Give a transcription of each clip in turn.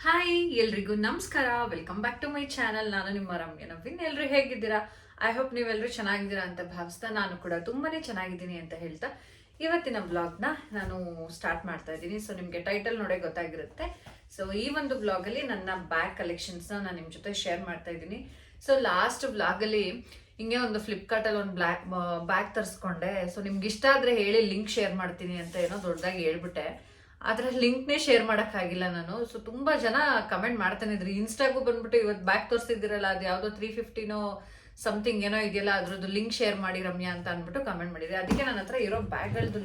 Hi ಎಲ್ರಿಗೂ ನಮಸ್ಕಾರ. Welcome back to my channel. ನಾನು ನಿಮ್ಮ ರಮ್ಯ ನವೀನ್. ಎಲ್ರು ಹೇಗಿದ್ದೀರಾ? ಐ ಹೋಪ್ ನೀವೆಲ್ಲರೂ ಚೆನ್ನಾಗಿದ್ದೀರಾ ಅಂತ ಭಾವಿಸ್ತಾ ನಾನು ಕೂಡ ತುಂಬಾನೇ ಚೆನ್ನಾಗಿದ್ದೀನಿ ಅಂತ ಹೇಳ್ತಾ ಇವತ್ತಿನ ವ್ಲಾಗ್ನ ನಾನು ಸ್ಟಾರ್ಟ್ ಮಾಡ್ತಾ ಇದ್ದೀನಿ. ಸೊ ನಿಮಗೆ ಟೈಟಲ್ ನೋಡೇ ಗೊತ್ತಾಗಿರುತ್ತೆ. ಸೊ ಈ ಒಂದು ವ್ಲಾಗಲ್ಲಿ ನನ್ನ ಬ್ಯಾಗ್ ಕಲೆಕ್ಷನ್ಸ್ನ ನಾನು ನಿಮ್ಮ ಜೊತೆ ಶೇರ್ ಮಾಡ್ತಾ ಇದ್ದೀನಿ. ಸೊ ಲಾಸ್ಟ್ ವ್ಲಾಗಲ್ಲಿ ಹಿಂಗೆ ಒಂದು ಫ್ಲಿಪ್ಕಾರ್ಟಲ್ಲಿ ಒಂದು ಬ್ಯಾಗ್ ತರಿಸ್ಕೊಂಡೆ. ಸೊ ನಿಮ್ಗೆ ಇಷ್ಟ ಆದರೆ ಹೇಳಿ ಲಿಂಕ್ ಶೇರ್ ಮಾಡ್ತೀನಿ ಅಂತ ಏನೋ ದೊಡ್ಡದಾಗಿ ಹೇಳ್ಬಿಟ್ಟೆ. ಅದರ ಲಿಂಕ್ನೇ ಶೇರ್ ಮಾಡೋಕ್ಕಾಗಿಲ್ಲ ನಾನು. ಸೊ ತುಂಬ ಜನ ಕಮೆಂಟ್ ಮಾಡ್ತಾನೆ ಇದ್ರಿ. ಇನ್ಸ್ಟಾಗೂ ಬಂದ್ಬಿಟ್ಟು ಇವತ್ತು ಬ್ಯಾಗ್ ತೋರಿಸ್ತಿದ್ದೀರಲ್ಲ, ಅದು ಯಾವುದೋ 350ನೋ ಸಮಥಿಂಗ್ ಏನೋ ಇದೆಯಲ್ಲ, ಅದ್ರದ್ದು ಲಿಂಕ್ ಶೇರ್ ಮಾಡಿ ರಮ್ಯಾ ಅಂತ ಅಂದ್ಬಿಟ್ಟು ಕಮೆಂಟ್ ಮಾಡಿದ್ರಿ. ಅದಕ್ಕೆ ನನ್ನ ಹತ್ರ ಇರೋ ಬ್ಯಾಗ್ಗಳದ್ದು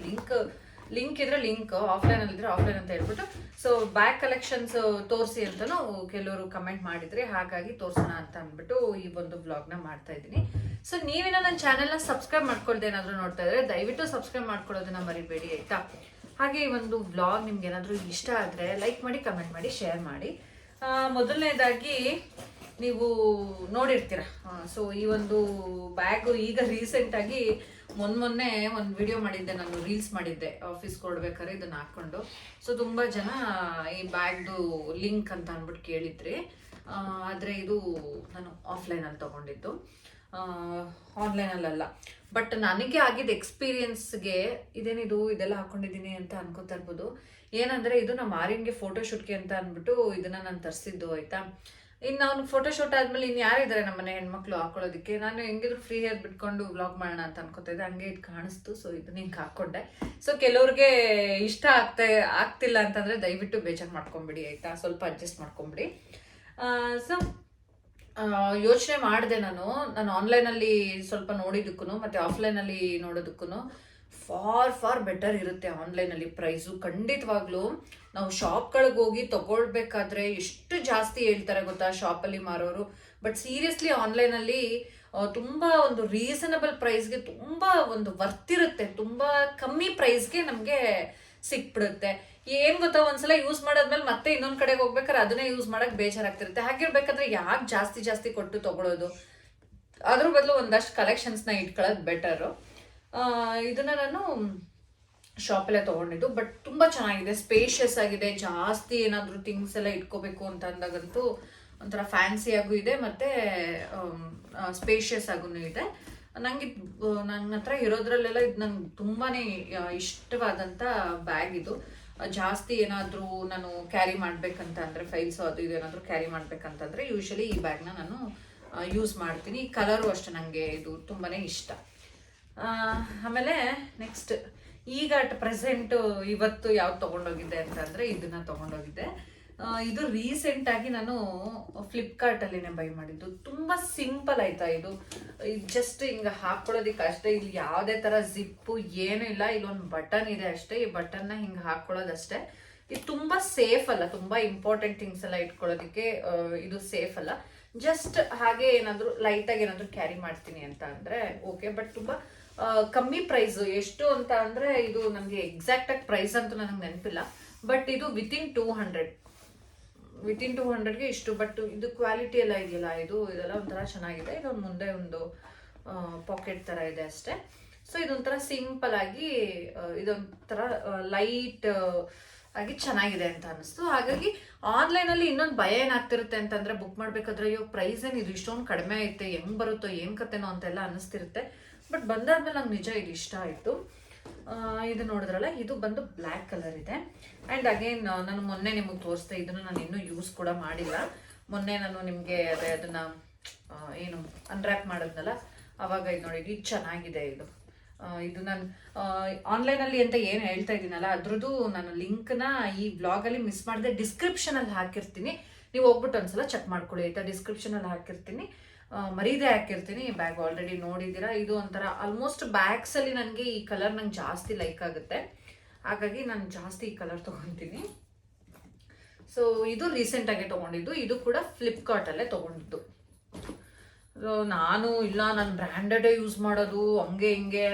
ಲಿಂಕ್ ಇದ್ರೆ ಲಿಂಕ್, ಆಫ್ಲೈನಲ್ಲಿ ಇದ್ರೆ ಆಫ್ಲೈನ್ ಅಂತ ಹೇಳ್ಬಿಟ್ಟು ಸೊ ಬ್ಯಾಗ್ ಕಲೆಕ್ಷನ್ಸ್ ತೋರಿಸಿ ಅಂತಲೂ ಕೆಲವರು ಕಮೆಂಟ್ ಮಾಡಿದ್ರಿ. ಹಾಗಾಗಿ ತೋರಿಸೋಣ ಅಂತ ಅಂದ್ಬಿಟ್ಟು ಈ ಒಂದು ವ್ಲಾಗ್ನ ಮಾಡ್ತಾ ಇದ್ದೀನಿ. ಸೊ ನೀವೇನೋ ನನ್ನ ಚಾನೆಲ್ನ ಸಬ್ಸ್ಕ್ರೈಬ್ ಮಾಡ್ಕೊಳ್ದೆ ಏನಾದರೂ ನೋಡ್ತಾ ಇದ್ರೆ ದಯವಿಟ್ಟು ಸಬ್ಸ್ಕ್ರೈಬ್ ಮಾಡ್ಕೊಳ್ಳೋದನ್ನ ಮರಿಬೇಡಿ ಆಯ್ತಾ. ಹಾಗೆ ಈ ಒಂದು ವ್ಲಾಗ್ ನಿಮ್ಗೆ ಏನಾದರೂ ಇಷ್ಟ ಆದರೆ ಲೈಕ್ ಮಾಡಿ, ಕಮೆಂಟ್ ಮಾಡಿ, ಶೇರ್ ಮಾಡಿ. ಮೊದಲನೇದಾಗಿ ನೀವು ನೋಡಿರ್ತೀರ. ಸೊ ಈ ಒಂದು ಬ್ಯಾಗು ಈಗ ರೀಸೆಂಟಾಗಿ ಮೊನ್ನೆ ಒಂದು ವಿಡಿಯೋ ಮಾಡಿದ್ದೆ, ನಾನು ರೀಲ್ಸ್ ಮಾಡಿದ್ದೆ ಆಫೀಸ್ ಕೊಡ್ಬೇಕಾದ್ರೆ ಇದನ್ನು ಹಾಕ್ಕೊಂಡು. ಸೊ ತುಂಬ ಜನ ಈ ಬ್ಯಾಗ್ದು ಲಿಂಕ್ ಅಂತ ಅಂದ್ಬಿಟ್ಟು ಕೇಳಿದ್ರಿ. ಆದರೆ ಇದು ನಾನು ಆಫ್ಲೈನಲ್ಲಿ ತೊಗೊಂಡಿದ್ದು, ಆನ್ಲೈನಲ್ಲ. ಬಟ್ ನನಗೆ ಆಗಿದ್ದ ಎಕ್ಸ್ಪೀರಿಯನ್ಸ್ಗೆ ಇದೇನಿದು ಇದೆಲ್ಲ ಹಾಕೊಂಡಿದ್ದೀನಿ ಅಂತ ಅನ್ಕೋತಾ ಇರ್ಬೋದು. ಏನಂದರೆ ಇದು ನಮ್ಮ ಆರ್ಯನ್ಗೆ ಫೋಟೋಶೂಟ್ಗೆ ಅಂತ ಅಂದ್ಬಿಟ್ಟು ಇದನ್ನು ನಾನು ತರಿಸಿದ್ದು ಆಯಿತಾ. ಇನ್ನು ಅವ್ನು ಫೋಟೋಶೂಟ್ ಆದಮೇಲೆ ಇನ್ನು ಯಾರಿದ್ದಾರೆ ನಮ್ಮನೆ ಹೆಣ್ಮಕ್ಳು ಹಾಕೊಳ್ಳೋದಕ್ಕೆ. ನಾನು ಹೆಂಗಿದ್ರು ಫ್ರೀ ಹೇರ್ ಬಿಟ್ಕೊಂಡು ವ್ಲಾಗ್ ಮಾಡೋಣ ಅಂತ ಅನ್ಕೋತಾ ಇದ್ದೆ. ಹಂಗೆ ಇದು ಕಾಣಿಸ್ತು. ಸೊ ಇದು ಹಿಂಗೆ ಹಾಕ್ಕೊಂಡೆ. ಸೊ ಕೆಲವ್ರಿಗೆ ಇಷ್ಟ ಆಗ್ತಿಲ್ಲ ಅಂತಂದರೆ ದಯವಿಟ್ಟು ಬೇಜಾರು ಮಾಡ್ಕೊಂಬಿಡಿ ಆಯಿತಾ, ಸ್ವಲ್ಪ ಅಡ್ಜಸ್ಟ್ ಮಾಡ್ಕೊಂಬಿಡಿ. ಸೊ ಯೋಚನೆ ಮಾಡಿದೆ ನಾನು ಆನ್ಲೈನಲ್ಲಿ ಸ್ವಲ್ಪ ನೋಡಿದ್ದಕ್ಕೂ ಮತ್ತು ಆಫ್ಲೈನಲ್ಲಿ ನೋಡೋದಕ್ಕೂ ಫಾರ್ ಬೆಟರ್ ಇರುತ್ತೆ ಆನ್ಲೈನಲ್ಲಿ. ಪ್ರೈಸು ಖಂಡಿತವಾಗ್ಲೂ ನಾವು ಶಾಪ್ಗಳಿಗೆ ಹೋಗಿ ತಗೊಳ್ಬೇಕಾದ್ರೆ ಎಷ್ಟು ಜಾಸ್ತಿ ಹೇಳ್ತಾರೆ ಗೊತ್ತಾ ಶಾಪಲ್ಲಿ ಮಾರೋರು. ಬಟ್ ಸೀರಿಯಸ್ಲಿ ಆನ್ಲೈನಲ್ಲಿ ತುಂಬ ಒಂದು ರೀಸನಬಲ್ ಪ್ರೈಸ್ಗೆ ತುಂಬ ಒಂದು ವರ್ತ್ ಇರುತ್ತೆ. ತುಂಬ ಕಮ್ಮಿ ಪ್ರೈಸ್ಗೆ ನಮಗೆ ಸಿಕ್ಬಿಡುತ್ತೆ. ಏನ್ ಗೊತ್ತಾ, ಒಂದ್ಸಲ ಯೂಸ್ ಮಾಡಾದ್ಮೇಲೆ ಮತ್ತೆ ಇನ್ನೊಂದ್ ಕಡೆಗೆ ಹೋಗ್ಬೇಕಾದ್ರೆ ಅದನ್ನೇ ಯೂಸ್ ಮಾಡಕ್ ಬೇಜಾರಾಗ್ತಿರುತ್ತೆ. ಹಾಗಿರ್ಬೇಕಾದ್ರೆ ಯಾಕೆ ಜಾಸ್ತಿ ಕೊಟ್ಟು ತಗೊಳ್ಳೋದು, ಅದ್ರ ಬದಲು ಒಂದಷ್ಟು ಕಲೆಕ್ಷನ್ಸ್ನ ಇಟ್ಕೊಳ್ಳೋದು ಬೆಟರು. ಇದನ್ನ ನಾನು ಶಾಪಲ್ಲೇ ತೊಗೊಂಡಿದ್ದು. ಬಟ್ ತುಂಬ ಚೆನ್ನಾಗಿದೆ, ಸ್ಪೇಷಿಯಸ್ ಆಗಿದೆ. ಜಾಸ್ತಿ ಏನಾದರೂ ಥಿಂಗ್ಸ್ ಎಲ್ಲ ಇಟ್ಕೋಬೇಕು ಅಂತ ಅಂದಾಗಂತೂ ಒಂಥರ ಫ್ಯಾನ್ಸಿಯಾಗೂ ಇದೆ ಮತ್ತು ಸ್ಪೇಷಿಯಸ್ ಆಗೂ ಇದೆ. ನನ್ನ ಹತ್ರ ಇರೋದ್ರಲ್ಲೆಲ್ಲ ಇದು ನಂಗೆ ತುಂಬಾ ಇಷ್ಟವಾದಂಥ ಬ್ಯಾಗ್ ಇದು. ಜಾಸ್ತಿ ಏನಾದರೂ ನಾನು ಕ್ಯಾರಿ ಮಾಡಬೇಕಂತ ಅಂದರೆ ಫೈಲ್ಸು ಅದು ಇದು ಏನಾದರೂ ಕ್ಯಾರಿ ಮಾಡಬೇಕಂತಂದರೆ ಯೂಶ್ವಲಿ ಈ ಬ್ಯಾಗ್ನ ನಾನು ಯೂಸ್ ಮಾಡ್ತೀನಿ. ಈ ಕಲರು ಅಷ್ಟೇ ನನಗೆ ಇದು ತುಂಬಾ ಇಷ್ಟ. ಆಮೇಲೆ ನೆಕ್ಸ್ಟ್ ಈಗ ಅಟ್ ಪ್ರೆಸೆಂಟು ಇವತ್ತು ಯಾವ್ದು ತೊಗೊಂಡೋಗಿದ್ದೆ ಅಂತಂದರೆ ಇದನ್ನು ತೊಗೊಂಡೋಗಿದ್ದೆ. ಇದು ರೀಸೆಂಟಾಗಿ ನಾನು ಫ್ಲಿಪ್ಕಾರ್ಟಲ್ಲಿನೇ ಬೈ ಮಾಡಿದ್ದು. ತುಂಬ ಸಿಂಪಲ್ ಆಯ್ತಾ ಇದು ಜಸ್ಟ್ ಹಿಂಗೆ ಹಾಕ್ಕೊಳ್ಳೋದಕ್ಕೆ ಅಷ್ಟೇ. ಇಲ್ಲಿ ಯಾವುದೇ ಥರ ಜಿಪ್ಪು ಏನೂ ಇಲ್ಲ. ಇಲ್ಲೊಂದು ಬಟನ್ ಇದೆ ಅಷ್ಟೇ. ಈ ಬಟನ್ನ ಹಿಂಗೆ ಹಾಕ್ಕೊಳ್ಳೋದಷ್ಟೇ. ಇದು ತುಂಬ ಸೇಫ್ ಅಲ್ಲ, ತುಂಬ ಇಂಪಾರ್ಟೆಂಟ್ ಥಿಂಗ್ಸ್ ಎಲ್ಲ ಇಟ್ಕೊಳ್ಳೋದಕ್ಕೆ ಇದು ಸೇಫ್ ಅಲ್ಲ. ಜಸ್ಟ್ ಹಾಗೆ ಏನಾದರೂ ಲೈಟಾಗಿ ಏನಾದರೂ ಕ್ಯಾರಿ ಮಾಡ್ತೀನಿ ಅಂತ ಅಂದರೆ ಓಕೆ. ಬಟ್ ತುಂಬ ಕಮ್ಮಿ ಪ್ರೈಸು. ಎಷ್ಟು ಅಂತ ಅಂದರೆ ಇದು ನನಗೆ ಎಕ್ಸಾಕ್ಟಾಗಿ ಪ್ರೈಸ್ ಅಂತೂ ನನಗೆ ನೆನಪಿಲ್ಲ. ಬಟ್ ಇದು ವಿತಿನ್ 200ಗೆ ಇಷ್ಟು. ಬಟ್ ಇದು ಕ್ವಾಲಿಟಿ ಎಲ್ಲ ಇದೆಯಲ್ಲ, ಇದೆಲ್ಲ ಒಂಥರ ಚೆನ್ನಾಗಿದೆ. ಇದೊಂದು ಮುಂದೆ ಒಂದು ಪಾಕೆಟ್ ಥರ ಇದೆ ಅಷ್ಟೇ. ಸೊ ಇದೊಂಥರ ಸಿಂಪಲ್ ಆಗಿ ಇದೊಂಥರ ಲೈಟ್ ಆಗಿ ಚೆನ್ನಾಗಿದೆ ಅಂತ ಅನ್ನಿಸ್ತು. ಹಾಗಾಗಿ ಆನ್ಲೈನಲ್ಲಿ ಇನ್ನೊಂದು ಭಯ ಏನಾಗ್ತಿರುತ್ತೆ ಅಂತಂದರೆ ಬುಕ್ ಮಾಡಬೇಕಾದ್ರೆ ಅಯ್ಯೋ ಪ್ರೈಸ್ ಏನು ಇದು ಇಷ್ಟೊಂದು ಕಡಿಮೆ ಐತೆ, ಹೆಂಗೆ ಬರುತ್ತೋ ಏನು ಕತೆನೋ ಅಂತೆಲ್ಲ ಅನ್ನಿಸ್ತಿರುತ್ತೆ. ಬಟ್ ಬಂದಾದ್ಮೇಲೆ ನಂಗೆ ನಿಜ ಇದು ಇಷ್ಟ ಆಯಿತು. ಇದು ನೋಡಿದ್ರಲ್ಲ, ಇದು ಬಂದು ಬ್ಲ್ಯಾಕ್ ಕಲರ್ ಇದೆ. ಆ್ಯಂಡ್ ಅಗೇನ್ ನಾನು ಮೊನ್ನೆ ನಿಮಗೆ ತೋರಿಸ್ದೆ, ಇದನ್ನು ನಾನು ಇನ್ನೂ ಯೂಸ್ ಕೂಡ ಮಾಡಿಲ್ಲ. ಮೊನ್ನೆ ನಾನು ನಿಮಗೆ ಅದನ್ನು ಏನು ಅನ್ರ್ಯಾಪ್ ಮಾಡಿದ್ನಲ್ಲ, ಆವಾಗ ಇದು ನೋಡಿ ಇದು ಚೆನ್ನಾಗಿದೆ. ಇದು ನಾನು ಆನ್ಲೈನಲ್ಲಿ ಅಂತ ಏನು ಹೇಳ್ತಾ ಇದ್ದೀನಲ್ಲ ಅದ್ರದ್ದು ನಾನು ಲಿಂಕ್ನ ಈ ಬ್ಲಾಗಲ್ಲಿ ಮಿಸ್ ಮಾಡಿದೆ, ಡಿಸ್ಕ್ರಿಪ್ಷನಲ್ಲಿ ಹಾಕಿರ್ತೀನಿ. ನೀವು ಹೋಗ್ಬಿಟ್ಟು ಒಂದ್ಸಲ ಚೆಕ್ ಮಾಡ್ಕೊಳ್ಳಿ ಆಯಿತಾ. ಡಿಸ್ಕ್ರಿಪ್ಷನಲ್ಲಿ ಹಾಕಿರ್ತೀನಿ, ಮರೀದೆ ಹಾಕಿರ್ತೀನಿ. ಈ ಬ್ಯಾಗ್ ಆಲ್ರೆಡಿ ನೋಡಿದ್ದೀರಾ. ಇದು ಒಂಥರ ಆಲ್ಮೋಸ್ಟ್ ಬ್ಯಾಗ್ಸಲ್ಲಿ ನನಗೆ ಈ ಕಲರ್ ನಂಗೆ ಜಾಸ್ತಿ ಲೈಕ್ ಆಗುತ್ತೆ. ಹಾಗಾಗಿ ನಾನು ಜಾಸ್ತಿ ಈ ಕಲರ್ ತೊಗೊತೀನಿ. ಸೊ ಇದು ರೀಸೆಂಟಾಗಿ ತೊಗೊಂಡಿದ್ದು. ಇದು ಕೂಡ ಫ್ಲಿಪ್ಕಾರ್ಟಲ್ಲೇ ತೊಗೊಂಡಿದ್ದು. ನಾನು ಬ್ರ್ಯಾಂಡೆಡೇ ಯೂಸ್ ಮಾಡೋದು, ಹಂಗೆ ಹಿಂಗೆ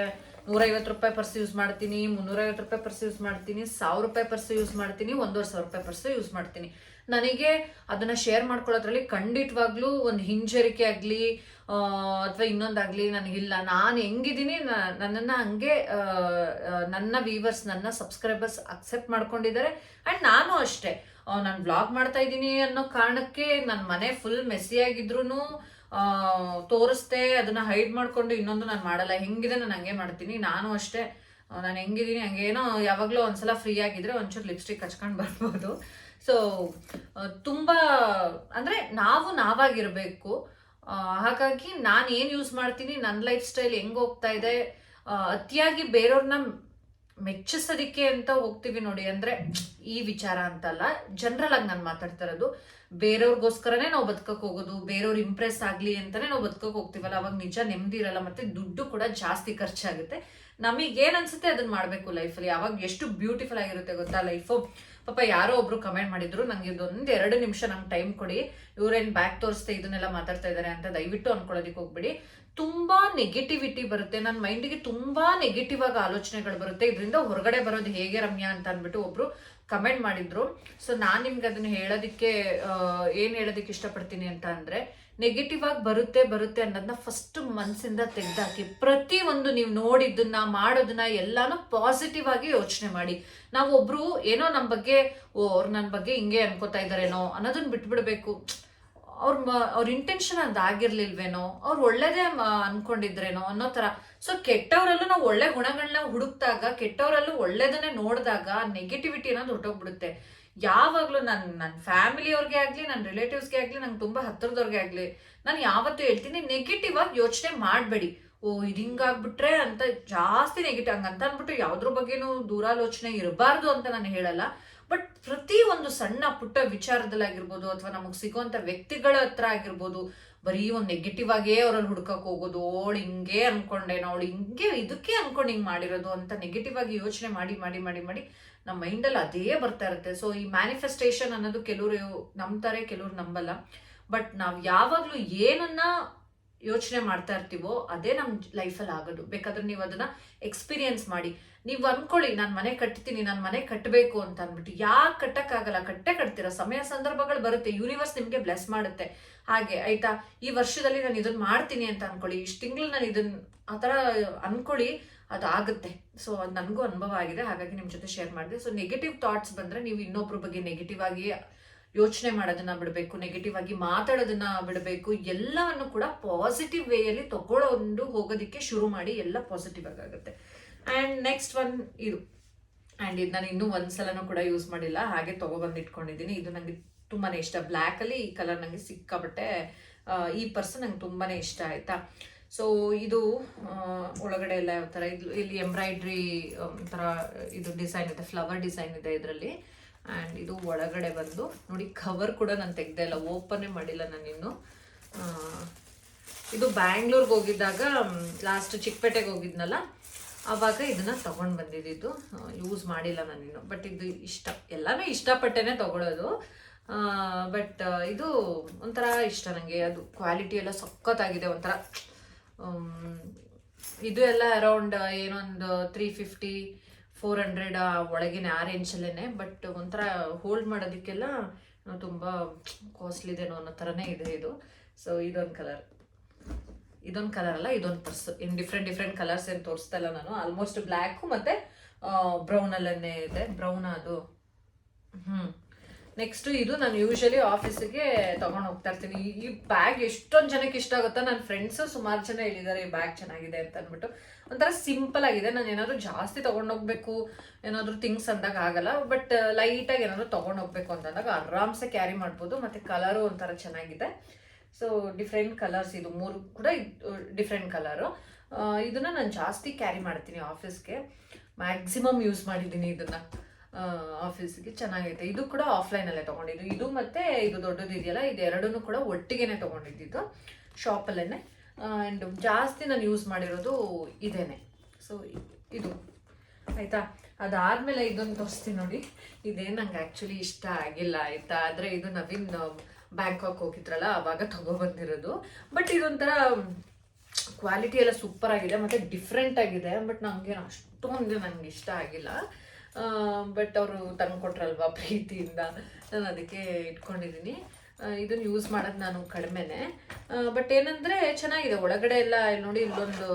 150 ರೂಪಾಯಿ ಪರ್ಸ್ ಯೂಸ್ ಮಾಡ್ತೀನಿ, 350 ರೂಪಾಯಿ ಪರ್ಸ್ ಯೂಸ್ ಮಾಡ್ತೀನಿ, 1000 ರೂಪಾಯಿ ಪರ್ಸ್ ಯೂಸ್ ಮಾಡ್ತೀನಿ, 1500 ರೂಪಾಯಿ ಪರ್ಸ್ ಯೂಸ್ ಮಾಡ್ತೀನಿ. ನನಗೆ ಅದನ್ನು ಶೇರ್ ಮಾಡ್ಕೊಳ್ಳೋದ್ರಲ್ಲಿ ಖಂಡಿತವಾಗ್ಲೂ ಒಂದು ಹಿಂಜರಿಕೆ ಆಗಲಿ ಅಥವಾ ಇನ್ನೊಂದಾಗಲಿ ನನಗಿಲ್ಲ. ನಾನು ಹೆಂಗಿದ್ದೀನಿ ನನ್ನನ್ನು ಹಂಗೆ ನನ್ನ ವ್ಯೂವರ್ಸ್, ನನ್ನ ಸಬ್ಸ್ಕ್ರೈಬರ್ಸ್ ಅಕ್ಸೆಪ್ಟ್ ಮಾಡ್ಕೊಂಡಿದ್ದಾರೆ. ಆ್ಯಂಡ್ ನಾನು ಅಷ್ಟೇ ನಾನು ವ್ಲಾಗ್ ಮಾಡ್ತಾ ಇದ್ದೀನಿ ಅನ್ನೋ ಕಾರಣಕ್ಕೆ ನನ್ನ ಮನೆ ಫುಲ್ ಮೆಸ್ಸಿ ಆಗಿದ್ರು ತೋರಿಸ್ದೆ, ಅದನ್ನ ಹೈಡ್ ಮಾಡ್ಕೊಂಡು ಇನ್ನೊಂದು ನಾನು ಮಾಡಲ್ಲ. ಹೆಂಗಿದೆ ನಾನು ಹಂಗೆ ಮಾಡ್ತೀನಿ. ನಾನು ಅಷ್ಟೇ, ನಾನು ಹೆಂಗಿದ್ದೀನಿ ಹಂಗೇನೋ ಯಾವಾಗಲೂ ಒಂದ್ಸಲ ಫ್ರೀ ಆಗಿದ್ರೆ ಒಂಚೂರು ಲಿಪ್ಸ್ಟಿಕ್ ಹಚ್ಕೊಂಡು ಬರ್ಬೋದು. ಸೊ ತುಂಬಾ ಅಂದ್ರೆ ನಾವು ನಾವಾಗಿರ್ಬೇಕು. ಹಾಗಾಗಿ ನಾನು ಏನು ಯೂಸ್ ಮಾಡ್ತೀನಿ, ನನ್ನ ಲೈಫ್ ಸ್ಟೈಲ್ ಹೆಂಗ್ ಹೋಗ್ತಾ ಇದೆ, ಅತಿಯಾಗಿ ಬೇರೆಯವ್ರನ್ನ ಮೆಚ್ಚಿಸೋದಿಕ್ಕೆ ಅಂತ ಹೋಗ್ತೀವಿ ನೋಡಿ. ಅಂದ್ರೆ ಈ ವಿಚಾರ ಅಂತಲ್ಲ, ಜನರಲ್ ಆಗಿ ನಾನು ಮಾತಾಡ್ತಾ ಇರೋದು. ಬೇರೆಯವ್ರಿಗೋಸ್ಕರನೇ ನಾವು ಬದುಕಕ್ ಹೋಗೋದು, ಬೇರೆಯವ್ರು ಇಂಪ್ರೆಸ್ ಆಗ್ಲಿ ಅಂತಾನೆ ನಾವು ಬದುಕಕ್ ಹೋಗ್ತೀವಲ್ಲ, ಅವಾಗ ನಿಜ ನೆಮ್ಮದಿ ಇರಲ್ಲ, ಮತ್ತೆ ದುಡ್ಡು ಕೂಡ ಜಾಸ್ತಿ ಖರ್ಚಾಗುತ್ತೆ. ನಮಗೇನ್ ಅನ್ಸುತ್ತೆ ಅದನ್ನ ಮಾಡ್ಬೇಕು ಲೈಫಲ್ಲಿ. ಅವಾಗ ಎಷ್ಟು ಬ್ಯೂಟಿಫುಲ್ ಆಗಿರುತ್ತೆ ಗೊತ್ತಾ ಲೈಫು. ಪಾಪ ಯಾರೋ ಒಬ್ರು ಕಮೆಂಟ್ ಮಾಡಿದ್ರು, ನಂಗೆ ಇದೊಂದು 2 ನಿಮಿಷ ನಂಗೆ ಟೈಮ್ ಕೊಡಿ, ಇವ್ರೇನ್ ಬ್ಯಾಕ್ ತೋರಿಸ್ತೆ ಇದನ್ನೆಲ್ಲ ಮಾತಾಡ್ತಾ ಇದಾರೆ ಅಂತ ದಯವಿಟ್ಟು ಅನ್ಕೊಳ್ಳೋದಿಕ್ ಹೋಗ್ಬಿಡಿ. ತುಂಬಾ ನೆಗೆಟಿವಿಟಿ ಬರುತ್ತೆ ನನ್ನ ಮೈಂಡಿಗೆ, ತುಂಬಾ ನೆಗೆಟಿವ್ ಆಗಿ ಆಲೋಚನೆಗಳು ಬರುತ್ತೆ. ಇದರಿಂದ ಹೊರಗಡೆ ಬರೋದು ಹೇಗೆ ರಮ್ಯಾ ಅಂತ ಅಂದ್ಬಿಟ್ಟು ಒಬ್ರು ಕಮೆಂಟ್ ಮಾಡಿದ್ರು. ಸೊ ನಾನ್ ನಿಮ್ಗೆ ಅದನ್ನ ಹೇಳೋದಿಕ್ಕೆ ಏನ್ ಹೇಳೋದಿಕ್ಕೆ ಇಷ್ಟಪಡ್ತೀನಿ ಅಂತ ಅಂದ್ರೆ, ನೆಗೆಟಿವ್ ಆಗಿ ಬರುತ್ತೆ ಅನ್ನೋದನ್ನ ಫಸ್ಟ್ ಮನ್ಸಿಂದ ತೆಗ್ದಾಕಿ, ಪ್ರತಿ ಒಂದು ನೀವು ನೋಡಿದ್ದನ್ನ ಮಾಡೋದನ್ನ ಎಲ್ಲಾನು ಪಾಸಿಟಿವ್ ಆಗಿ ಯೋಚನೆ ಮಾಡಿ. ನಾವು ಒಬ್ರು ಏನೋ ನಮ್ಮ ಬಗ್ಗೆ ಅವ್ರು ನನ್ನ ಬಗ್ಗೆ ಹಿಂಗೆ ಅನ್ಕೋತಾ ಇದಾರೇನೋ ಅನ್ನೋದನ್ನ ಬಿಟ್ಬಿಡ್ಬೇಕು. ಅವ್ರ ಇಂಟೆನ್ಷನ್ ಅದಾಗಿರ್ಲಿಲ್ವೇನೋ, ಅವ್ರು ಒಳ್ಳೇದೇ ಅನ್ಕೊಂಡಿದ್ರೇನೋ ಅನ್ನೋ ತರ. ಸೊ ಕೆಟ್ಟವರಲ್ಲೂ ನಾವು ಒಳ್ಳೆ ಗುಣಗಳನ್ನ ಹುಡುಕ್ದಾಗ, ಕೆಟ್ಟವರಲ್ಲೂ ಒಳ್ಳೇದನ್ನೇ ನೋಡಿದಾಗ ನೆಗೆಟಿವಿಟಿ ಅನ್ನೋದು ಹೊರಟೋಗ್ಬಿಡುತ್ತೆ. ಯಾವಾಗ್ಲೂ ನನ್ನ ಫ್ಯಾಮಿಲಿಯವ್ರಿಗೆ ಆಗ್ಲಿ, ನನ್ನ ರಿಲೇಟಿವ್ಸ್ಗೆ ಆಗ್ಲಿ, ನಂಗೆ ತುಂಬಾ ಹತ್ರದವ್ರಿಗೆ ಆಗ್ಲಿ, ನಾನು ಯಾವತ್ತೂ ಹೇಳ್ತೀನಿ, ನೆಗೆಟಿವ್ ಆಗಿ ಯೋಚನೆ ಮಾಡಬೇಡಿ. ಇದು ಹಿಂಗಾಗ್ಬಿಟ್ರೆ ಅಂತ ಜಾಸ್ತಿ ನೆಗೆಟಿವ್ ಹಂಗಂತ ಅಂದ್ಬಿಟ್ಟು ಯಾವ್ದ್ರ ಬಗ್ಗೆನೂ ದೂರಾಲೋಚನೆ ಇರಬಾರ್ದು ಅಂತ ನಾನು ಹೇಳಲ್ಲ. ಬಟ್ ಪ್ರತಿ ಒಂದು ಸಣ್ಣ ಪುಟ್ಟ ವಿಚಾರದಲ್ಲಾಗಿರ್ಬೋದು, ಅಥವಾ ನಮಗ್ ಸಿಗುವಂತ ವ್ಯಕ್ತಿಗಳ ಹತ್ರ ಆಗಿರ್ಬೋದು, ಬರೀ ಒಂದು ನೆಗೆಟಿವ್ ಆಗೇ ಅವ್ರಲ್ಲಿ ಹುಡ್ಕಕ್ ಹೋಗೋದು. ಅವಳು ಹಿಂಗೆ ಅನ್ಕೊಂಡೇನೋ, ಅವಳು ಹಿಂಗೆ ಇದಕ್ಕೆ ಅನ್ಕೊಂಡು ಹಿಂಗ್ ಮಾಡಿರೋದು ಅಂತ ನೆಗೆಟಿವ್ ಆಗಿ ಯೋಚನೆ ಮಾಡಿ ಮಾಡಿ ಮಾಡಿ ಮಾಡಿ ನಮ್ಮ ಮೈಂಡಲ್ಲಿ ಅದೇ ಬರ್ತಾ ಇರುತ್ತೆ. ಸೊ ಈ ಮ್ಯಾನಿಫೆಸ್ಟೇಷನ್ ಅನ್ನೋದು ಕೆಲವರು ನಂಬ್ತಾರೆ, ಕೆಲವ್ರು ನಂಬಲ್ಲ. ಬಟ್ ನಾವು ಯಾವಾಗ್ಲೂ ಏನನ್ನ ಯೋಚನೆ ಮಾಡ್ತಾ ಇರ್ತೀವೋ ಅದೇ ನಮ್ಮ ಲೈಫಲ್ಲಿ ಆಗೋದು. ಬೇಕಾದ್ರೆ ನೀವು ಅದನ್ನ ಎಕ್ಸ್ಪೀರಿಯನ್ಸ್ ಮಾಡಿ. ನೀವು ಅನ್ಕೊಳ್ಳಿ, ನಾನು ಮನೆ ಕಟ್ತೀನಿ, ನಾನು ಮನೆ ಕಟ್ಟಬೇಕು ಅಂತ ಅಂದ್ಬಿಟ್ಟು, ಯಾಕೆ ಕಟ್ಟಕ್ಕಾಗಲ್ಲ? ಕಟ್ತೀರಾ. ಸಮಯ ಸಂದರ್ಭಗಳು ಬರುತ್ತೆ, ಯೂನಿವರ್ಸ್ ನಿಮ್ಗೆ ಬ್ಲೆಸ್ ಮಾಡುತ್ತೆ. ಹಾಗೆ ಆಯ್ತಾ, ಈ ವರ್ಷದಲ್ಲಿ ನಾನು ಇದನ್ನ ಮಾಡ್ತೀನಿ ಅಂತ ಅನ್ಕೊಳ್ಳಿ, ಇಷ್ಟು ತಿಂಗಳು ನಾನು ಇದನ್ನ ಆ ಥರ ಅನ್ಕೊಳ್ಳಿ, ಅದು ಆಗುತ್ತೆ. ಸೊ ಅದು ನನಗೂ ಅನುಭವ ಆಗಿದೆ, ಹಾಗಾಗಿ ನಿಮ್ಮ ಜೊತೆ ಶೇರ್ ಮಾಡಿದೆ. ಸೊ ನೆಗೆಟಿವ್ ಥಾಟ್ಸ್ ಬಂದ್ರೆ ನೀವು ಇನ್ನೊಬ್ರ ಬಗ್ಗೆ ನೆಗೆಟಿವ್ ಆಗಿ ಯೋಚನೆ ಮಾಡೋದನ್ನ ಬಿಡಬೇಕು, ನೆಗೆಟಿವ್ ಆಗಿ ಮಾತಾಡೋದನ್ನ ಬಿಡಬೇಕು. ಎಲ್ಲವನ್ನು ಕೂಡ ಪಾಸಿಟಿವ್ ವೇಯಲ್ಲಿ ತಗೊಳ್ಳೋದು ಹೋಗೋದಿಕ್ಕೆ ಶುರು ಮಾಡಿ, ಎಲ್ಲ ಪಾಸಿಟಿವ್ ಆಗುತ್ತೆ. ಆ್ಯಂಡ್ ನೆಕ್ಸ್ಟ್ ಒನ್ ಇದು, ಆ್ಯಂಡ್ ಇದು ನಾನು ಇನ್ನೂ ಒಂದ್ಸಲನೂ ಕೂಡ ಯೂಸ್ ಮಾಡಿಲ್ಲ, ಹಾಗೆ ತೊಗೊಬಂದು ಇಟ್ಕೊಂಡಿದ್ದೀನಿ. ಇದು ನನಗೆ ತುಂಬಾ ಇಷ್ಟ. ಬ್ಲ್ಯಾಕಲ್ಲಿ ಈ ಕಲರ್ ನನಗೆ ಸಿಕ್ಕಾಬಟ್ಟೆ, ಈ ಪರ್ಸ್ ನಂಗೆ ತುಂಬಾ ಇಷ್ಟ ಆಯಿತಾ. ಸೊ ಇದು ಒಳಗಡೆ ಎಲ್ಲ ಯಾವ ಥರ ಇಲ್ಲಿ ಎಂಬ್ರಾಯ್ಡ್ರಿ ಒಂಥರ ಇದು ಡಿಸೈನ್ ಇದೆ, ಫ್ಲವರ್ ಡಿಸೈನ್ ಇದೆ ಇದರಲ್ಲಿ. ಆ್ಯಂಡ್ ಇದು ಒಳಗಡೆ ಬಂದು ನೋಡಿ, ಕವರ್ ಕೂಡ ನಾನು ತೆಗ್ದೆ ಇಲ್ಲ, ಓಪನ್ನೇ ಮಾಡಿಲ್ಲ ನಾನಿನ್ನು. ಇದು ಬ್ಯಾಂಗ್ಳೂರ್ಗೆ ಹೋಗಿದ್ದಾಗ, ಲಾಸ್ಟ್ ಚಿಕ್ಕಪೇಟೆಗೆ ಹೋಗಿದ್ನಲ್ಲ, ಆವಾಗ ಇದನ್ನ ತಗೊಂಡು ಬಂದಿದ್ದು, ಯೂಸ್ ಮಾಡಿಲ್ಲ ನಾನಿನ್ನು. ಬಟ್ ಇದು ಇಷ್ಟ, ಎಲ್ಲಾನು ಇಷ್ಟಪಟ್ಟೇನೆ ತಗೊಳ್ಳೋದು. ಬಟ್ ಇದು ಒಂಥರ ಇಷ್ಟ ನನಗೆ. ಅದು ಕ್ವಾಲಿಟಿ ಎಲ್ಲ ಸಖತ್ತಾಗಿದೆ. ಒಂಥರ ಇದು ಎಲ್ಲ ಅರೌಂಡ್ ಏನೊಂದು 350-400 ಒಳಗಿನ ಆ ರೇಂಜಲ್ಲೇ. ಬಟ್ ಒಂಥರ ಹೋಲ್ಡ್ ಮಾಡೋದಕ್ಕೆಲ್ಲ ತುಂಬ ಕಾಸ್ಟ್ಲಿ ಇದೇನೋ ಅನ್ನೋ ಥರನೇ ಇದೆ ಇದು. ಸೊ ಇದೊಂದು ಕಲರ್ ಅಲ್ಲ, ಇದೊಂದು ಪರ್ಸ್. ಇನ್ ಡಿಫ್ರೆಂಟ್ ಕಲರ್ಸ್ ಏನು ತೋರಿಸ್ತಾ ಇಲ್ಲ ನಾನು. ಆಲ್ಮೋಸ್ಟ್ ಬ್ಲ್ಯಾಕು ಮತ್ತೆ ಬ್ರೌನ್ ಅಲ್ಲೇ ಇದೆ. ಬ್ರೌನ್ ಅದು. ನೆಕ್ಸ್ಟ್ ಇದು ನಾನು ಯೂಶಲಿ ಆಫೀಸಿಗೆ ತಗೊಂಡು ಹೋಗ್ತಾ ಇರ್ತೀನಿ. ಈ ಬ್ಯಾಗ್ ಎಷ್ಟೊಂದು ಜನಕ್ಕೆ ಇಷ್ಟ ಆಗುತ್ತಾ. ನನ್ನ ಫ್ರೆಂಡ್ಸು ಸುಮಾರು ಜನ ಹೇಳಿದ್ದಾರೆ ಈ ಬ್ಯಾಗ್ ಚೆನ್ನಾಗಿದೆ ಅಂತ ಅಂದ್ಬಿಟ್ಟು. ಒಂಥರ ಸಿಂಪಲ್ ಆಗಿದೆ. ನಾನು ಏನಾದ್ರು ಜಾಸ್ತಿ ತಗೊಂಡೋಗ್ಬೇಕು, ಏನಾದ್ರು ಥಿಂಗ್ಸ್ ಅಂದಾಗ ಆಗಲ್ಲ. ಬಟ್ ಲೈಟಾಗಿ ಏನಾದ್ರು ತಗೊಂಡೋಗ್ಬೇಕು ಅಂತಂದಾಗ ಆರಾಮ್ಸೆ ಕ್ಯಾರಿ ಮಾಡ್ಬೋದು. ಮತ್ತೆ ಕಲರು ಒಂಥರ ಚೆನ್ನಾಗಿದೆ. ಸೊ ಡಿಫ್ರೆಂಟ್ ಕಲರ್ಸ್, ಇದು 3 ಕೂಡ ಡಿಫ್ರೆಂಟ್ ಕಲರು. ಇದನ್ನ ನಾನು ಜಾಸ್ತಿ ಕ್ಯಾರಿ ಮಾಡ್ತೀನಿ ಆಫೀಸ್ಗೆ. ಮ್ಯಾಕ್ಸಿಮಮ್ ಯೂಸ್ ಮಾಡಿದ್ದೀನಿ ಇದನ್ನ ಆಫೀಸ್ಗೆ. ಚೆನ್ನಾಗೈತೆ. ಇದು ಕೂಡ ಆಫ್ಲೈನಲ್ಲೇ ತೊಗೊಂಡಿದ್ದು. ಇದು ಮತ್ತೆ ಇದು ದೊಡ್ಡದು ಇದೆಯಲ್ಲ, ಇದೆರಡೂ ಕೂಡ ಒಟ್ಟಿಗೆನೆ ತೊಗೊಂಡಿದ್ದು ಶಾಪಲ್ಲೇ. ಆ್ಯಂಡ್ ಜಾಸ್ತಿ ನಾನು ಯೂಸ್ ಮಾಡಿರೋದು ಇದೇನೆ. ಸೊ ಇದು ಆಯಿತಾ. ಅದಾದಮೇಲೆ ಇದೊಂದು ತೋರಿಸ್ತೀನಿ ನೋಡಿ. ಇದೇನು ನಂಗೆ ಆ್ಯಕ್ಚುಲಿ ಇಷ್ಟ ಆಗಿಲ್ಲ ಆಯಿತಾ. ಆದರೆ ಇದು ನವೀನ್ ಬ್ಯಾಂಕಾಕ್ ಹೋಗಿದ್ರಲ್ಲ ಆವಾಗ ತಗೊಬಂದಿರೋದು. ಬಟ್ ಇದೊಂಥರ ಕ್ವಾಲಿಟಿ ಎಲ್ಲ ಸೂಪರ್ ಆಗಿದೆ, ಮತ್ತು ಡಿಫ್ರೆಂಟ್ ಆಗಿದೆ. ಬಟ್ ನನಗೆ ಅಷ್ಟೊಂದು ನನಗೆ ಇಷ್ಟ ಆಗಿಲ್ಲ. ಬಟ್ ಅವರು ತಂದು ಕೊಟ್ರಲ್ವಾ ಪ್ರೀತಿಯಿಂದ, ನಾನು ಅದಕ್ಕೆ ಇಟ್ಕೊಂಡಿದ್ದೀನಿ. ಇದನ್ನು ಯೂಸ್ ಮಾಡೋದು ನಾನು ಕಡಿಮೆನೆ. ಬಟ್ ಏನಂದರೆ ಚೆನ್ನಾಗಿದೆ. ಒಳಗಡೆ ಎಲ್ಲ ನೋಡಿ, ಇಲ್ಲೊಂದು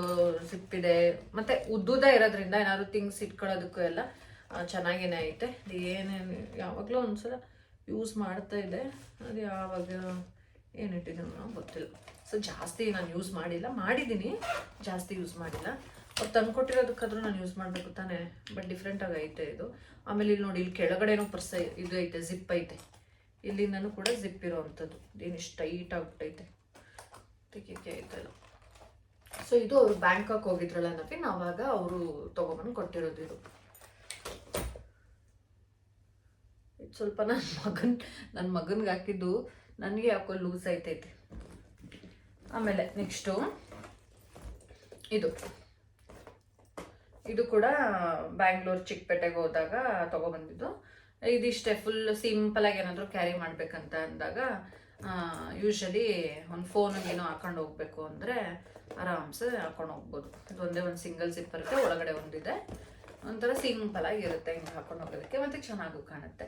ಜಿಪ್ ಇದೆ, ಮತ್ತು ಉದ್ದುದ ಇರೋದ್ರಿಂದ ಏನಾದ್ರು ಥಿಂಗ್ಸ್ ಇಟ್ಕೊಳ್ಳೋದಕ್ಕೂ ಎಲ್ಲ ಚೆನ್ನಾಗೇನೆ ಐತೆ. ಏನೇನು ಯಾವಾಗಲೂ ಒಂದ್ಸಲ ಯೂಸ್ ಮಾಡ್ತಾ ಇದ್ದೆ, ಅದು ಯಾವಾಗ ಏನಿಟ್ಟಿದ್ದೀನೋ ನಾವು ಗೊತ್ತಿಲ್ಲ. ಸೊ ಜಾಸ್ತಿ ನಾನು ಯೂಸ್ ಮಾಡಿಲ್ಲ, ಮಾಡಿದ್ದೀನಿ, ಜಾಸ್ತಿ ಯೂಸ್ ಮಾಡಿಲ್ಲ. ಅವ್ರು ತಂದ್ಕೊಟ್ಟಿರೋದಕ್ಕಾದ್ರೂ ನಾನು ಯೂಸ್ ಮಾಡಬೇಕು ತಾನೇ, ಬಟ್ ಡಿಫ್ರೆಂಟಾಗಿ ಐತೆ ಇದು. ಆಮೇಲೆ ಇಲ್ಲಿ ನೋಡಿ, ಇಲ್ಲಿ ಕೆಳಗಡೆನೋ ಪರ್ಸ್ ಇದು ಐತೆ, ಜಿಪ್ ಐತೆ, ಇಲ್ಲಿಂದನೂ ಕೂಡ ಜಿಪ್ ಇರೋ ಅಂಥದ್ದು. ಇದೇನಿಷ್ಟು ಟೈಟ್ ಆಗ್ಬಿಟ್ಟೈತೆ, ತೆಗಿಯಕ್ಕೆ ಆಯ್ತಲ್ಲ. ಸೊ ಇದು ಅವರು ಬ್ಯಾಂಕಾಕ್ ಹೋಗಿದ್ರಲ್ಲ ನವೀನ್, ಆವಾಗ ಅವರು ತೊಗೊಬಂದು ಕೊಟ್ಟಿರೋದು ಇದು. ಇದು ಸ್ವಲ್ಪ ನನ್ನ ಮಗನ್ಗೆ ಹಾಕಿದ್ದು, ನನಗೆ ಯಾಕೋ ಲೂಸ್ ಐತೈತೆ. ಆಮೇಲೆ ನೆಕ್ಸ್ಟು ಇದು ಕೂಡ ಬ್ಯಾಂಗ್ಳೂರ್ ಚಿಕ್ಕಪೇಟೆಗೆ ಹೋದಾಗ ತೊಗೊಬಂದಿದ್ದು. ಇದಿಷ್ಟೇ, ಫುಲ್ ಸಿಂಪಲಾಗಿ ಏನಾದರೂ ಕ್ಯಾರಿ ಮಾಡಬೇಕಂತ ಅಂದಾಗ ಯೂಶಲಿ ಒಂದು ಫೋನಿಗೇನೋ ಹಾಕೊಂಡು ಹೋಗ್ಬೇಕು ಅಂದರೆ ಆರಾಮ್ಸೆ ಹಾಕೊಂಡು ಹೋಗ್ಬೋದು. ಇದು ಒಂದೇ ಒಂದು ಸಿಂಗಲ್ ಜಿಪ್ ಇರುತ್ತೆ, ಒಳಗಡೆ ಒಂದಿದೆ, ಒಂಥರ ಸಿಂಪಲಾಗಿ ಇರುತ್ತೆ ಹಿಂಗೆ ಹಾಕೊಂಡು ಹೋಗೋದಕ್ಕೆ, ಮತ್ತು ಚೆನ್ನಾಗೂ ಕಾಣುತ್ತೆ.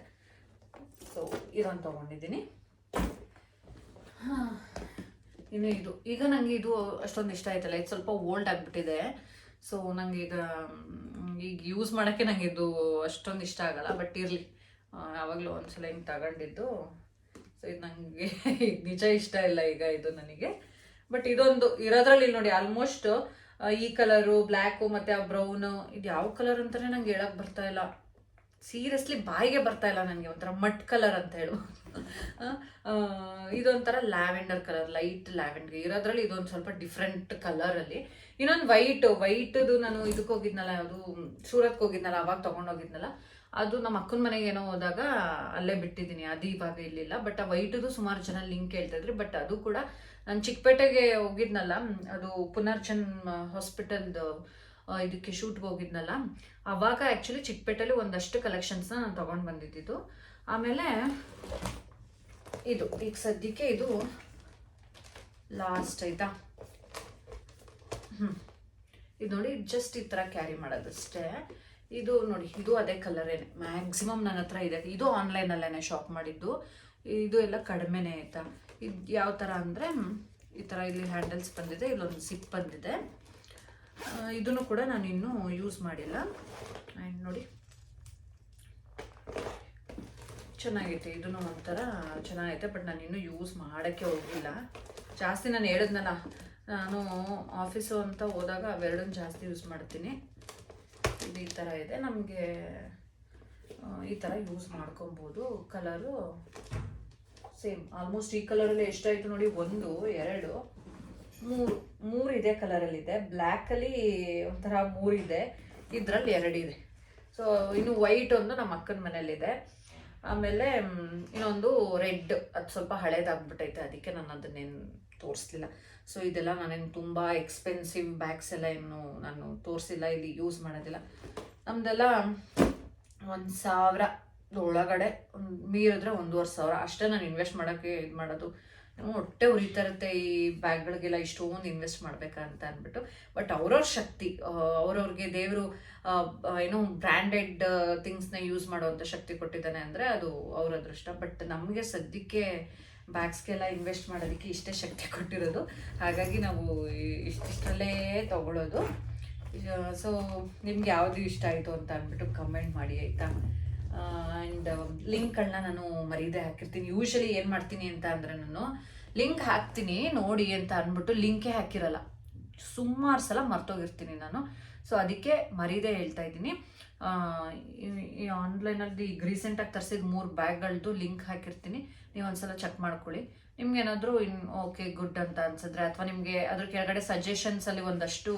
ಸೊ ಇದೊಂದು ತೊಗೊಂಡಿದ್ದೀನಿ. ಇನ್ನು ಈಗ ನನಗೆ ಇದು ಅಷ್ಟೊಂದು ಇಷ್ಟ ಆಯ್ತಲ್ಲ, ಇದು ಸ್ವಲ್ಪ ಓಲ್ಡ್ ಆಗಿಬಿಟ್ಟಿದೆ. ಸೊ ನನಗೆ ಈಗ ಯೂಸ್ ಮಾಡೋಕ್ಕೆ ನನಗೆ ಇದು ಅಷ್ಟೊಂದು ಇಷ್ಟ ಆಗಲ್ಲ, ಬಟ್ ಇರಲಿ, ಯಾವಾಗಲೂ ಒಂದ್ಸಲ ಹಿಂಗೆ ತಗೊಂಡಿದ್ದು. ಸೊ ಇದು ನನಗೆ ನಿಜ ಇಷ್ಟ ಇಲ್ಲ ಈಗ ಇದು ನನಗೆ. ಬಟ್ ಇದೊಂದು ಇರೋದ್ರಲ್ಲಿ ನೋಡಿ, ಆಲ್ಮೋಸ್ಟ್ ಈ ಕಲರು, ಬ್ಲ್ಯಾಕು ಮತ್ತು ಆ ಬ್ರೌನು, ಇದು ಯಾವ ಕಲರ್ ಅಂತಲೇ ನಂಗೆ ಹೇಳಕ್ಕೆ ಬರ್ತಾ ಇಲ್ಲ. ಸೀರಿಯಸ್ಲಿ ಬಾಯಿಗೆ ಬರ್ತಾ ಇಲ್ಲ ನನಗೆ. ಒಂಥರ ಮಡ್ ಕಲರ್ ಅಂತ ಹೇಳು. ಇದೊಂಥರ ಲ್ಯಾವೆಂಡರ್ ಕಲರ್, ಲೈಟ್ ಲ್ಯಾವೆಂಡರ್ ಇರೋದ್ರಲ್ಲಿ ಇದೊಂದು ಸ್ವಲ್ಪ ಡಿಫ್ರೆಂಟ್ ಕಲರಲ್ಲಿ. ಇನ್ನೊಂದು ವೈಟ್ದು ನಾನು ಇದಕ್ಕೆ ಹೋಗಿದ್ನಲ್ಲ, ಯಾವುದು ಸೂರತ್ಗೆ ಹೋಗಿದ್ನಲ್ಲ, ಅವಾಗ ತೊಗೊಂಡೋಗಿದ್ನಲ್ಲ, ಅದು ನಮ್ಮ ಅಕ್ಕನ ಮನೆಗೆ ಏನೋ ಹೋದಾಗ ಅಲ್ಲೇ ಬಿಟ್ಟಿದ್ದೀನಿ, ಅದು ಇವಾಗ ಇಲ್ಲಿಲ್ಲ. ಬಟ್ ಆ ವೈಟ್ದು ಸುಮಾರು ಜನ ಲಿಂಕ್ ಹೇಳ್ತಾ ಇದ್ರಿ. ಬಟ್ ಅದು ಕೂಡ ನಾನು ಚಿಕ್ಕಪೇಟೆಗೆ ಹೋಗಿದ್ನಲ್ಲ, ಅದು ಪುನರ್ಜನ್ ಹಾಸ್ಪಿಟಲ್ದು ಇದಕ್ಕೆ ಶೂಟ್ಗೆ ಹೋಗಿದ್ನಲ್ಲ, ಅವಾಗ ಆ್ಯಕ್ಚುಲಿ ಚಿಕ್ಕಪೇಟೆಯಲ್ಲಿ ಒಂದಷ್ಟು ಕಲೆಕ್ಷನ್ಸ್ನ ನಾನು ತೊಗೊಂಡು ಬಂದಿದ್ದು. ಆಮೇಲೆ ಈಗ ಸದ್ಯಕ್ಕೆ ಇದು ಲಾಸ್ಟ್ ಆಯ್ತಾ. ಇದು ನೋಡಿ, ಜಸ್ಟ್ ಈ ಥರ ಕ್ಯಾರಿ ಮಾಡೋದಷ್ಟೇ. ಇದು ನೋಡಿ, ಇದು ಅದೇ ಕಲರೇನೆ, ಮ್ಯಾಕ್ಸಿಮಮ್ ನನ್ನ ಹತ್ರ ಇದೆ. ಇದು ಆನ್ಲೈನಲ್ಲೇ ಶಾಪ್ ಮಾಡಿದ್ದು. ಇದು ಎಲ್ಲ ಕಡಿಮೆನೇ ಆಯಿತಾ. ಇದು ಯಾವ ಥರ ಅಂದರೆ, ಈ ಥರ ಇಲ್ಲಿ ಹ್ಯಾಂಡಲ್ಸ್ ಬಂದಿದೆ, ಇಲ್ಲೊಂದು ಸಿಪ್ ಬಂದಿದೆ. ಇದನ್ನು ಕೂಡ ನಾನು ಇನ್ನೂ ಯೂಸ್ ಮಾಡಿಲ್ಲ. ಆ್ಯಂಡ್ ನೋಡಿ, ಚೆನ್ನಾಗೈತೆ, ಇದನ್ನು ಒಂಥರ ಚೆನ್ನಾಗೈತೆ. ಬಟ್ ನಾನು ಇನ್ನೂ ಯೂಸ್ ಮಾಡೋಕ್ಕೆ ಹೋಗಿಲ್ಲ ಜಾಸ್ತಿ. ನಾನು ಹೇಳಿದ್ನಲ್ಲ, ನಾನು ಆಫೀಸು ಅಂತ ಹೋದಾಗ ಅವೆರಡನ್ನು ಜಾಸ್ತಿ ಯೂಸ್ ಮಾಡ್ತೀನಿ. ಇದು ಈ ಥರ ಇದೆ, ನಮಗೆ ಈ ಥರ ಯೂಸ್ ಮಾಡ್ಕೊಬೋದು. ಕಲರು ಸೇಮ್, ಆಲ್ಮೋಸ್ಟ್ ಈ ಕಲರಲ್ಲಿ ಎಷ್ಟಾಯಿತು ನೋಡಿ, 1 2 3 ಇದೇ ಕಲರಲ್ಲಿದೆ. ಬ್ಲ್ಯಾಕಲ್ಲಿ ಒಂಥರ 3 ಇದೆ, ಇದರಲ್ಲಿ 2 ಇದೆ. ಸೊ ಇನ್ನು ವೈಟ್ ಒಂದು ನಮ್ಮ ಅಕ್ಕನ ಮನೇಲಿದೆ. ಆಮೇಲೆ ಇನ್ನೊಂದು ರೆಡ್, ಅದು ಸ್ವಲ್ಪ ಹಳೇದಾಗ್ಬಿಟ್ಟೈತೆ, ಅದಕ್ಕೆ ನಾನು ಅದನ್ನೇನು ತೋರಿಸ್ಲಿಲ್ಲ. ಸೊ ಇದೆಲ್ಲ ನಾನೇನು ತುಂಬ ಎಕ್ಸ್ಪೆನ್ಸಿವ್ ಬ್ಯಾಗ್ಸ್ ಎಲ್ಲ ಏನು ನಾನು ತೋರಿಸಿಲ್ಲ, ಇಲ್ಲಿ ಯೂಸ್ ಮಾಡೋದಿಲ್ಲ. ನಮ್ಮದೆಲ್ಲ 1,000 ಒಳಗಡೆ, ಮೀರಿದ್ರೆ 1,500 ಅಷ್ಟೇ ನಾನು ಇನ್ವೆಸ್ಟ್ ಮಾಡೋಕ್ಕೆ ಇದು ಮಾಡೋದು. ಹೊಟ್ಟೆ ಉರಿತಾ ಇರುತ್ತೆ ಈ ಬ್ಯಾಗ್ಗಳಿಗೆಲ್ಲ ಇಷ್ಟೊಂದು ಇನ್ವೆಸ್ಟ್ ಮಾಡ್ಬೇಕಂತ ಅಂದ್ಬಿಟ್ಟು. ಬಟ್ ಅವ್ರವ್ರ ಶಕ್ತಿ, ಅವ್ರವ್ರಿಗೆ ದೇವರು ಏನೋ ಬ್ರ್ಯಾಂಡೆಡ್ ಥಿಂಗ್ಸ್ನ ಯೂಸ್ ಮಾಡೋವಂಥ ಶಕ್ತಿ ಕೊಟ್ಟಿದ್ದಾನೆ ಅಂದರೆ ಅದು ಅವ್ರ ಅದೃಷ್ಟ. ಬಟ್ ನಮಗೆ ಸದ್ಯಕ್ಕೆ ಬ್ಯಾಗ್ಸ್ಗೆಲ್ಲ ಇನ್ವೆಸ್ಟ್ ಮಾಡೋದಕ್ಕೆ ಇಷ್ಟೇ ಶಕ್ತಿ ಕೊಟ್ಟಿರೋದು. ಹಾಗಾಗಿ ನಾವು ಇಷ್ಟರಲ್ಲೇ ತೊಗೊಳ್ಳೋದು. ಸೊ ನಿಮ್ಗೆ ಯಾವುದು ಇಷ್ಟ ಆಯಿತು ಅಂತ ಅಂದ್ಬಿಟ್ಟು ಕಮೆಂಟ್ ಮಾಡಿ ಆಯಿತಾ. ಆ್ಯಂಡ್ ಲಿಂಕ್ಗಳನ್ನ ನಾನು ಮರೀದೆ ಹಾಕಿರ್ತೀನಿ. ಯೂಶಲಿ ಏನು ಮಾಡ್ತೀನಿ ಅಂತ ಅಂದರೆ, ನಾನು ಲಿಂಕ್ ಹಾಕ್ತೀನಿ ನೋಡಿ ಅಂತ ಅಂದ್ಬಿಟ್ಟು ಲಿಂಕೇ ಹಾಕಿರಲ್ಲ, ಸುಮಾರು ಸಲ ಮರ್ತೋಗಿರ್ತೀನಿ ನಾನು. ಸೊ ಅದಕ್ಕೆ ಮರೀದೆ ಹೇಳ್ತಾ ಇದ್ದೀನಿ. ಈ ಆನ್ಲೈನಲ್ಲಿ ಈಗ ರೀಸೆಂಟಾಗಿ ತರಿಸಿದ 3 ಬ್ಯಾಗ್ಗಳದ್ದು ಲಿಂಕ್ ಹಾಕಿರ್ತೀನಿ, ನೀವು ಒಂದ್ಸಲ ಚೆಕ್ ಮಾಡ್ಕೊಳ್ಳಿ. ನಿಮ್ಗೇನಾದರೂ ಓಕೆ ಗುಡ್ ಅಂತ ಅನ್ಸಿದ್ರೆ, ಅಥವಾ ನಿಮಗೆ ಅದ್ರ ಕೆಳಗಡೆ ಸಜೆಷನ್ಸಲ್ಲಿ ಒಂದಷ್ಟು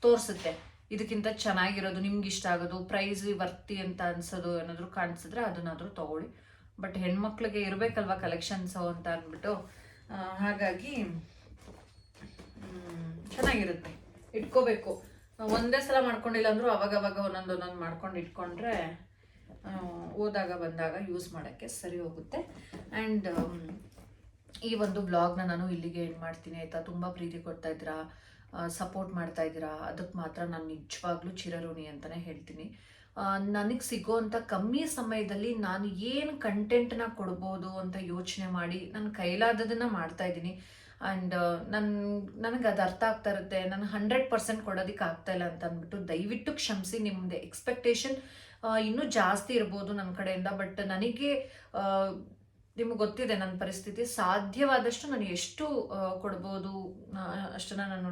ತೋರಿಸುತ್ತೆ, ಇದಕ್ಕಿಂತ ಚೆನ್ನಾಗಿರೋದು, ನಿಮ್ಗೆ ಇಷ್ಟ ಆಗೋದು, ಪ್ರೈಸ್ ವರ್ತಿ ಅಂತ ಅನ್ಸೋದು ಏನಾದರೂ ಕಾಣಿಸಿದ್ರೆ ಅದನ್ನಾದರೂ ತೊಗೊಳ್ಳಿ. ಬಟ್ ಹೆಣ್ಮಕ್ಳಿಗೆ ಇರಬೇಕಲ್ವ ಕಲೆಕ್ಷನ್ಸು ಅಂತ ಅಂದ್ಬಿಟ್ಟು, ಹಾಗಾಗಿ ಚೆನ್ನಾಗಿರುತ್ತೆ, ಇಟ್ಕೋಬೇಕು. ಒಂದೇ ಸಲ ಮಾಡ್ಕೊಂಡಿಲ್ಲ ಅಂದರೂ ಅವಾಗವಾಗ ಒಂದೊಂದು ಮಾಡ್ಕೊಂಡು ಇಟ್ಕೊಂಡ್ರೆ ಹೋದಾಗ ಬಂದಾಗ ಯೂಸ್ ಮಾಡೋಕ್ಕೆ ಸರಿ ಹೋಗುತ್ತೆ. ಆ್ಯಂಡ್ ಈ ಒಂದು ಬ್ಲಾಗ್ನ ನಾನು ಇಲ್ಲಿಗೆ ಏನು ಮಾಡ್ತೀನಿ ಆಯಿತಾ. ತುಂಬ ಪ್ರೀತಿ ಕೊಡ್ತಾ ಇದ್ದೀರಾ, ಸಪೋರ್ಟ್ ಮಾಡ್ತಾ ಇದ್ದೀರಾ, ಅದಕ್ಕೆ ಮಾತ್ರ ನಾನು ನಿಜವಾಗ್ಲೂ ಚಿರಋಣಿ ಅಂತಲೇ ಹೇಳ್ತೀನಿ. ನನಗೆ ಸಿಗೋವಂಥ ಕಮ್ಮಿ ಸಮಯದಲ್ಲಿ ನಾನು ಏನು ಕಂಟೆಂಟ್ನ ಕೊಡ್ಬೋದು ಅಂತ ಯೋಚನೆ ಮಾಡಿ ನನ್ನ ಕೈಲಾದದನ್ನು ಮಾಡ್ತಾಯಿದ್ದೀನಿ. ಆ್ಯಂಡ್ ನನಗೆ ಅದು ಅರ್ಥ ಆಗ್ತಾ ಇರುತ್ತೆ. ನಾನು 100% ಕೊಡೋದಕ್ಕೆ ಆಗ್ತಾಯಿಲ್ಲ ಅಂತ ಅಂದ್ಬಿಟ್ಟು ದಯವಿಟ್ಟು ಕ್ಷಮಿಸಿ. ನಿಮ್ಮದು ಎಕ್ಸ್ಪೆಕ್ಟೇಷನ್ ಇನ್ನೂ ಜಾಸ್ತಿ ಇರ್ಬೋದು ನನ್ನ ಕಡೆಯಿಂದ. ಬಟ್ ನನಗೆ ನಿಮಗೆ ಗೊತ್ತಿದೆ ನನ್ನ ಪರಿಸ್ಥಿತಿ. ಸಾಧ್ಯವಾದಷ್ಟು ನಾನು ಎಷ್ಟು ಕೊಡ್ಬೋದು ಅಷ್ಟನ್ನು ನಾನು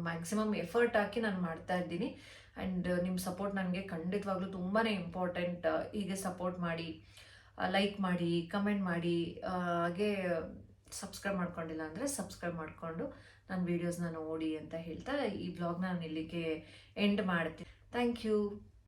ಮ್ಯಾಕ್ಸಿಮಮ್ ಎಫರ್ಟ್ ಹಾಕಿ ನಾನು ಮಾಡ್ತಾ ಇದ್ದೀನಿ. ಆ್ಯಂಡ್ ನಿಮ್ಮ ಸಪೋರ್ಟ್ ನನಗೆ ಖಂಡಿತವಾಗ್ಲೂ ತುಂಬಾ ಇಂಪಾರ್ಟೆಂಟ್. ಹೀಗೆ ಸಪೋರ್ಟ್ ಮಾಡಿ, ಲೈಕ್ ಮಾಡಿ, ಕಮೆಂಟ್ ಮಾಡಿ, ಹಾಗೆ ಸಬ್ಸ್ಕ್ರೈಬ್ ಮಾಡ್ಕೊಂಡಿಲ್ಲ ಅಂದರೆ ಸಬ್ಸ್ಕ್ರೈಬ್ ಮಾಡಿಕೊಂಡು ನನ್ನ ವೀಡಿಯೋಸ್ನ ನೋಡಿ ಅಂತ ಹೇಳ್ತಾ ಈ ಬ್ಲಾಗ್ನ ನಾನು ಇಲ್ಲಿಗೆ ಎಂಡ್ ಮಾಡ್ತೀನಿ. Thank you.